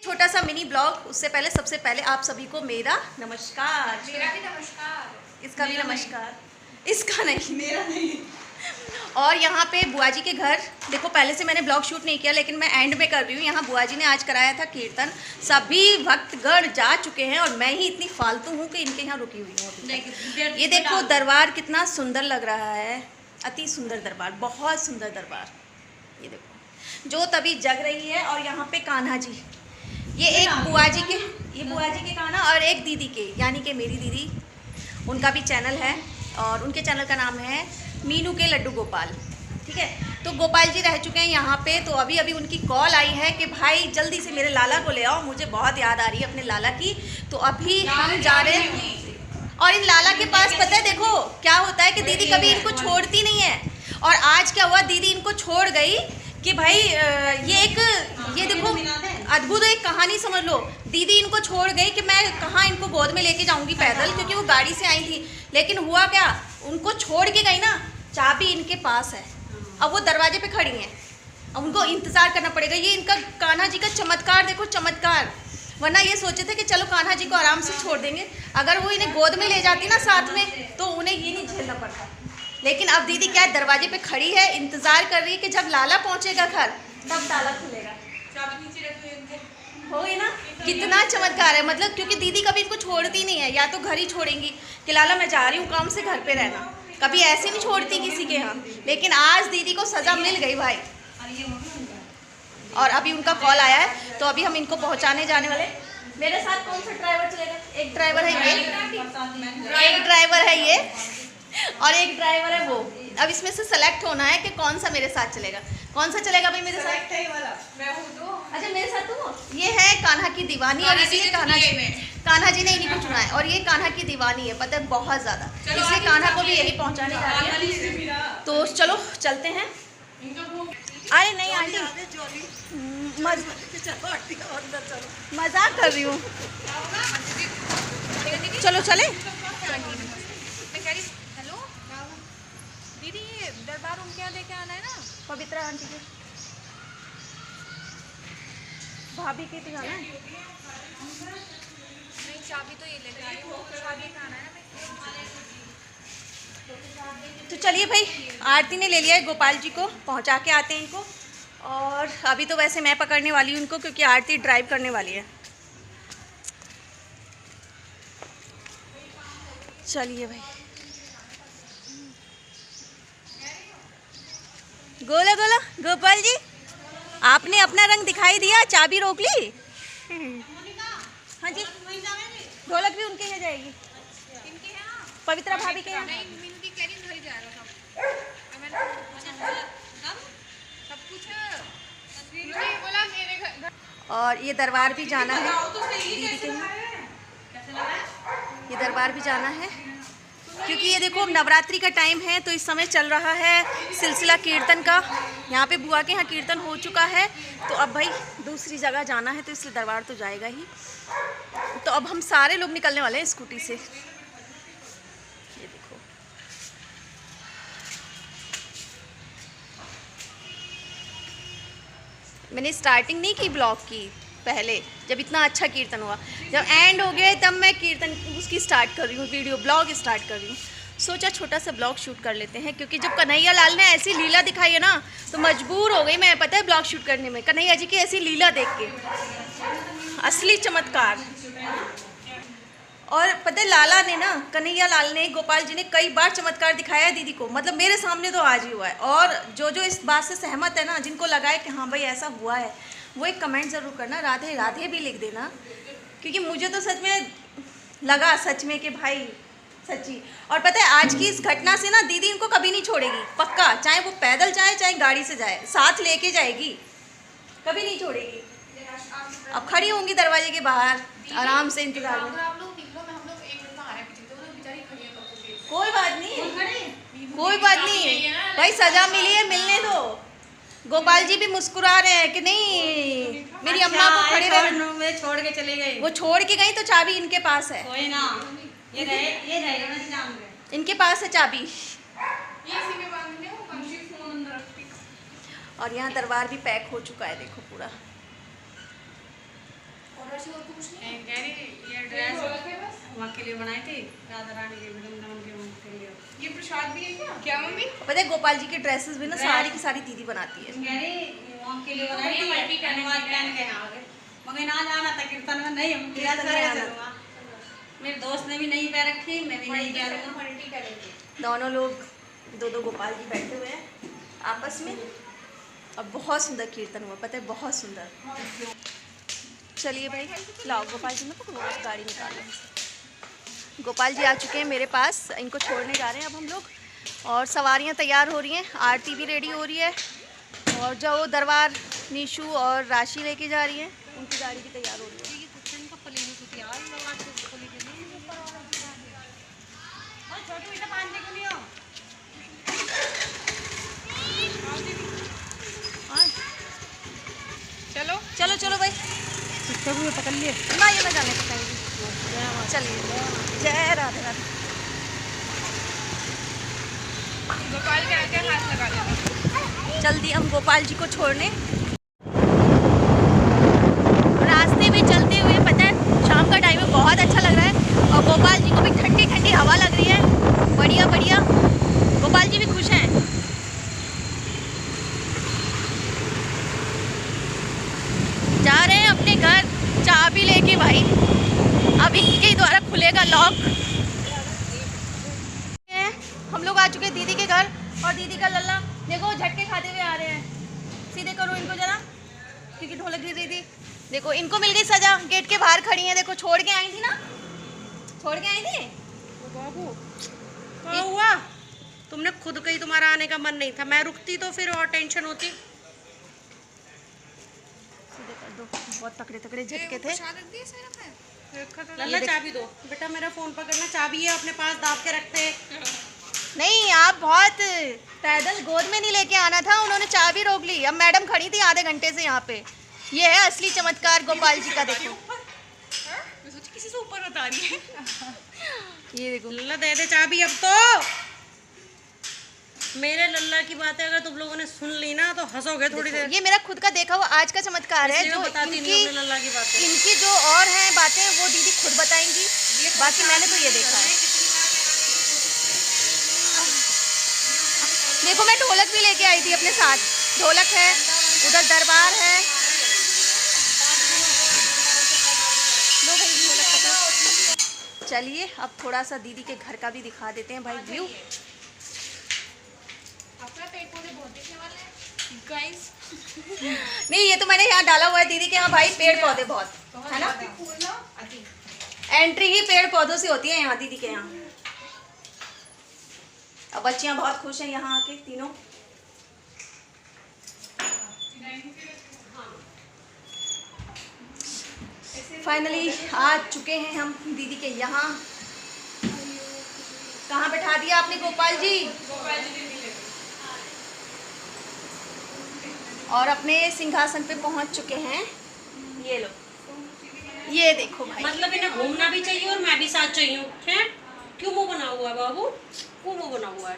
छोटा सा mini blog. उससे पहले सबसे पहले आप सभी को मेरा नमस्कार। मेरा भी नमस्कार। इसका भी नमस्कार। इसका नहीं, मेरा नहीं। और यहाँ पे बुआ जी के घर देखो, पहले से मैंने ब्लॉग शूट नहीं किया लेकिन मैं एंड में कर रही हूँ। यहाँ बुआ जी ने आज कराया था कीर्तन, सभी भक्तगण जा चुके हैं और मैं ही इतनी फालतू हूँ कि इनके यहाँ रुकी हुई हूँ। ये देखो दरबार कितना सुंदर लग रहा है, अति सुंदर दरबार, बहुत सुंदर दरबार। ये देखो जो तभी जग रही है। और यहाँ पे कान्हा जी, ये एक बुआ जी के कान्हा और एक दीदी के, यानी कि मेरी दीदी, उनका भी चैनल है और उनके चैनल का नाम है मीनू के लड्डू गोपाल। ठीक है, तो गोपाल जी रह चुके हैं यहाँ पे। तो अभी अभी उनकी कॉल आई है कि भाई जल्दी से मेरे लाला को ले आओ, मुझे बहुत याद आ रही है अपने लाला की। तो अभी हम जा रहे हैं और इन लाला के पास पता है देखो क्या होता है कि दीदी कभी इनको छोड़ती नहीं है। और आज क्या हुआ, दीदी इनको छोड़ गई कि भाई ये देखो अद्भुत एक कहानी समझ लो। दीदी इनको छोड़ गई कि मैं कहाँ इनको गोद में लेके जाऊंगी पैदल, क्योंकि वो गाड़ी से आई थी। लेकिन हुआ क्या, उनको छोड़ के गई ना, चाबी इनके पास है। अब वो दरवाजे पे खड़ी हैं, अब उनको इंतज़ार करना पड़ेगा। ये इनका कान्हा जी का चमत्कार देखो, चमत्कार। वरना ये सोचे थे कि चलो कान्हा जी को आराम से छोड़ देंगे, अगर वो इन्हें गोद में ले जाती ना साथ में तो उन्हें ये नहीं झेलना पड़ता। लेकिन अब दीदी क्या है, दरवाजे पे खड़ी है, इंतज़ार कर रही है कि जब लाला पहुँचेगा घर तब ताला खुलेगा। हो गई ना, कितना चमत्कार है। मतलब क्योंकि दीदी कभी इनको छोड़ती नहीं है, या तो घर ही छोड़ेंगी कि लाला मैं जा रही हूँ काम से, घर पे रहना, कभी ऐसे नहीं छोड़ती किसी के यहाँ। लेकिन आज दीदी को सज़ा मिल गई भाई। और अभी उनका कॉल आया है तो अभी हम इनको पहुँचाने जाने वाले। मेरे साथ कौन सा ड्राइवर चलेगा? एक ड्राइवर है ये, एक ड्राइवर है ये और एक ड्राइवर है वो। अब इसमें से सेलेक्ट होना है कि कौन सा मेरे साथ चलेगा। कौन सा चलेगा भाई मेरे साथ? मैं हूँ तो। अच्छा मेरे साथ तुम हो। ये है कान्हा की दीवानी और इसलिए कान्हा जी ने इन्हीं को चुना है। और ये कान्हा की दीवानी है, पता है बहुत ज़्यादा, इसलिए कान्हा को भी यही पहुँचाने जा रही है। तो चलो चलते हैं। अरे नहीं आंटी, मजाक कर रही हूँ, चलो चले। हेलो दीदी, ये दरबार रूम क्या लेके आना है ना? पवित्रा आंटी के भाभी के तो जाना है। नहीं, चाबी तो ये लेके आई हूँ, चाबी का आना है ना। तो चलिए भाई, आरती ने ले लिया है गोपाल जी को, पहुंचा के आते हैं इनको। और अभी तो वैसे मैं पकड़ने वाली हूँ इनको, क्योंकि आरती ड्राइव करने वाली है। चलिए भाई, गोला गोला गोपाल जी, आपने अपना रंग दिखाई दिया, चाबी रोक ली। हाँ जी, ढोलक भी उनके यहाँ जाएगी, पवित्रा भाभी के यहाँ। और ये दरबार भी जाना है दीदी के यहाँ, ये दरबार भी जाना है क्योंकि ये देखो नवरात्रि का टाइम है तो इस समय चल रहा है सिलसिला कीर्तन का। यहाँ पे बुआ के यहाँ कीर्तन हो चुका है, तो अब भाई दूसरी जगह जाना है तो इसलिए दरबार तो जाएगा ही। तो अब हम सारे लोग निकलने वाले हैं स्कूटी से। ये देखो मैंने स्टार्टिंग नहीं की ब्लॉग की, पहले जब इतना अच्छा कीर्तन हुआ, जब एंड हो गया तब मैं कीर्तन उसकी स्टार्ट कर रही हूँ, वीडियो ब्लॉग स्टार्ट कर रही हूँ। सोचा छोटा सा ब्लॉग शूट कर लेते हैं, क्योंकि जब कन्हैया लाल ने ऐसी लीला दिखाई है ना तो मजबूर हो गई मैं, पता है, ब्लॉग शूट करने में, कन्हैया जी की ऐसी लीला देख के, असली चमत्कार। और पता है लाला ने ना, कन्हैया लाल ने, गोपाल जी ने कई बार चमत्कार दिखाया है दीदी को, मतलब मेरे सामने तो आज ही हुआ है। और जो इस बात से सहमत है ना, जिनको लगा है कि हाँ भाई ऐसा हुआ है, वो एक कमेंट ज़रूर करना, राधे राधे भी लिख देना, क्योंकि मुझे तो सच में लगा सच में कि भाई सच्ची। और पता है आज की इस घटना से ना दीदी इनको कभी नहीं छोड़ेगी, पक्का, चाहे वो पैदल जाए चाहे गाड़ी से जाए, साथ लेके जाएगी, कभी नहीं छोड़ेगी। अब खड़ी होंगी दरवाजे के बाहर आराम से इंतजार में। कोई बात नहीं, कोई बात नहीं भाई, सजा मिली है, मिलने दो। गोपाल जी भी मुस्कुरा रहे हैं कि नहीं मेरी अम्मा को खड़े रहे, छोड़ के चले गए। वो छोड़ के गई तो चाबी इनके पास है, कोई ना, ये रहेगा ना जान में। इनके पास है चाबी। और यहाँ दरबार भी पैक हो चुका है, देखो पूरा। कह रही ये ड्रेस वहाँ के लिए बनाई थी राधा रानी के वृंदावन के लिए। ये प्रसाद भी है क्या मम्मी? पता है गोपाल जी की ड्रेसेस भी ना सारी की सारी दीदी बनाती है। कह रही वहाँ के लिए बनाई थी धन्यवाद पहन के आ गए मगर ना जाना था कीर्तन में नहीं हम कीर्तन में आना चलूँगा। मेरे दोस्त ने भी नहीं पैर रखी मैं भी नहीं करूँगा। दोनों लोग दो गोपाल जी बैठे हुए हैं आपस में और बहुत सुंदर कीर्तन हुआ, पता है बहुत सुंदर। चलिए भाई लाओ गोपाल जी में पकड़ो, गाड़ी निकालो। गोपाल जी आ चुके हैं मेरे पास, इनको छोड़ने जा रहे हैं अब हम लोग और सवारियां तैयार हो रही हैं, आरती भी रेडी हो रही है और जो दरबार नीशू और राशि लेके जा रही है उनकी गाड़ी भी तैयार हो रही है। चलो चलो चलो भाई पकड़ लिए ना ये मैं जाने पकाएंगी। चलिए जय राधे राधे। गोपाल के आगे हाथ लगा देना। जल्दी हम गोपाल जी को छोड़ने रास्ते में चलते हुए, पता है शाम का टाइम है, बहुत अच्छा लग रहा है और गोपाल जी को भी ठंडी ठंडी हवा लग रही है। बढ़िया बढ़िया, गोपाल जी भी खुश हैं। जा रहे हैं अपने घर चाबी लेके भाई, अब इनके द्वारा खुलेगा लॉक। हम लोग आ चुके हैं दीदी के घर और दीदी का लल्ला देखो झटके खाते हुए आ रहे हैं। सीधे करो इनको जरा क्योंकि ढोलक गिर रही थी। देखो इनको मिल गई सजा, गेट के बाहर खड़ी हैं। देखो छोड़ के आई थी ना, छोड़ के आई थी। बाबू क्या हुआ? तुमने खुद कही तुम्हारा आने का मन नहीं था, मैं रुकती तो फिर और टेंशन होती। सीधे कर दो, बहुत तकड़े तकड़े झटके थे। प्रसाद रख दिया सिर पे? लल्ला चाबी दो बेटा, मेरा फोन पकड़ना, चाबी है अपने पास दाब के रखते। नहीं आप बहुत पैदल गोद में नहीं लेके आना था, उन्होंने चाबी रोक ली। अब मैडम खड़ी थी आधे घंटे से यहाँ पे। ये है असली चमत्कार गोपाल जी का। देखो मैं सोची किसी से ऊपर बता रही है। ये देखो लल्ला दे दे चाबी अब तो। मेरे लल्ला की बातें अगर तुम लोगों ने सुन ली ना तो हंसोगे थोड़ी देर। ये मेरा खुद का देखा हुआ आज का चमत्कार है। जो बताती नहीं अपने लल्ला की बातें। इनकी जो और हैं बातें वो दीदी खुद बताएंगी, बाकी मैंने तो ये देखा है। देखो मैं ढोलक भी लेके आई थी अपने साथ, ढोलक है, उधर दरबार है। लो भाई ढोलक पकड़ो। चलिए अब थोड़ा सा दीदी के घर का भी दिखा देते हैं भाई व्यू। अपना पेड़ पौधे बहुत दिखने वाले हैं गाइस। नहीं ये तो मैंने यहाँ डाला हुआ है दीदी के यहाँ भाई, पेड़ पौधे बहुत है ना। एंट्री ही पेड़ पौधों से होती है यहाँ दीदी के यहाँ। अब बच्चियाँ बहुत खुश हैं यहाँ आके तीनों। फाइनली आ चुके हैं हम दीदी के यहाँ। कहाँ बैठा दिया आपने गोपाल जी? और अपने सिंहासन पे पहुंच चुके हैं। ये लो, ये देखो भाई। मतलब इन्हें घूमना भी चाहिए और मैं भी साथ चाहिए हैं। क्यों मुंह बना हुआ है बाबू, क्यों मुंह बना हुआ है?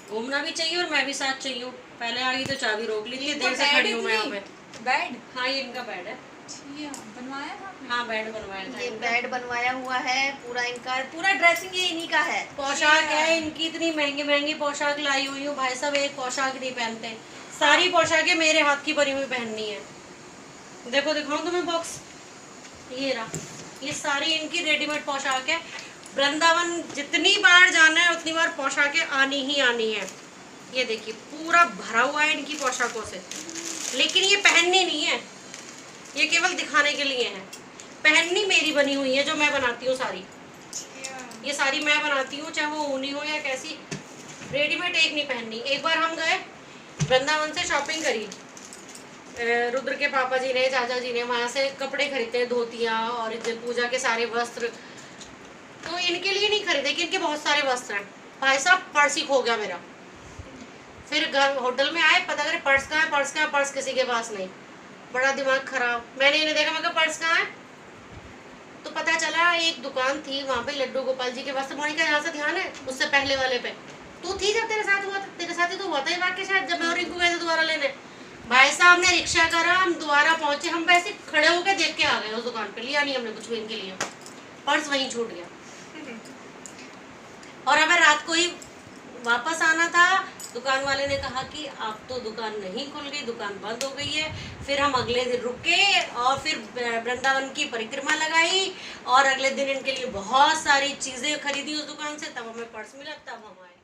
घूमना भी चाहिए और मैं भी साथ चाहिए। पहले आ गई तो चाबी रोक ली थी, देर से खड़ी हूँ मैं यहाँ पे। बेड, हाँ ये इनका बेड है। बनवाया था आपने? हाँ बेड बनवाया था ये इनका। बेड बनवाया हुआ है पूरा, इनका पूरा ड्रेसिंग ये इन्हीं का है। पोशाक है इनकी, इतनी महंगी महंगी पोशाक लाई हुई हूँ भाई साहब, एक पोशाक नहीं पहनते। सारी पोशाकें मेरे हाथ की बनी हुई पहननी है। देखो दिखाऊं तुम्हें बॉक्स, ये रहा, ये सारी इनकी रेडीमेड पोशाक है। वृंदावन जितनी बार जाना है उतनी बार पोशाकें आनी ही आनी है। ये देखिए पूरा भरा हुआ है इनकी पोशाकों से, लेकिन ये पहननी नहीं है, ये केवल दिखाने के लिए है। पहननी मेरी बनी हुई है जो मैं बनाती हूँ सारी। ये सारी मैं बनाती हूँ, चाहे वो ऊनी हो या कैसी, रेडीमेड एक नहीं पहननी। एक बार हम गए वृंदावन से शॉपिंग करी, रुद्र के पापा जी ने, चाचा जी ने, वहाँ से कपड़े खरीदते हैं, धोतियाँ और पूजा के सारे वस्त्र। तो इनके लिए नहीं खरीदे कि इनके बहुत सारे वस्त्र हैं। भाई साहब पर्स ही खो गया मेरा। फिर घर होटल में आए, पता करें पर्स कहाँ है, पर्स कहाँ है, पर्स किसी के पास नहीं। बड़ा दिमाग खराब, मैंने इन्हें देखा, मैं कहा पर्स कहाँ है, तो पता चला एक दुकान थी वहाँ पे लड्डू गोपाल जी के वस्त्र। मोनिका यहाँ से ध्यान है, उससे पहले वाले पे तू थी जब तेरे साथ हुआ था, तेरे साथ ही तो हुआ था ये वाक्य शायद, जब मैं और रिंकू गए थे दोबारा लेने। भाई साहब हमने रिक्शा करा, हम दोबारा पहुंचे, हम वैसे खड़े होके देख के आ गए उस दुकान पे, लिया नहीं हमने कुछ भी इनके लिए, पर्स वहीं छूट गया। और हमें रात को ही वापस आना था। दुकान वाले ने कहा कि आप तो दुकान नहीं खुल गई, दुकान बंद हो गई है। फिर हम अगले दिन रुके और फिर वृंदावन की परिक्रमा लगाई और अगले दिन इनके लिए बहुत सारी चीज़ें खरीदी उस दुकान से, तब हमें पर्स मिला, तब हम आए।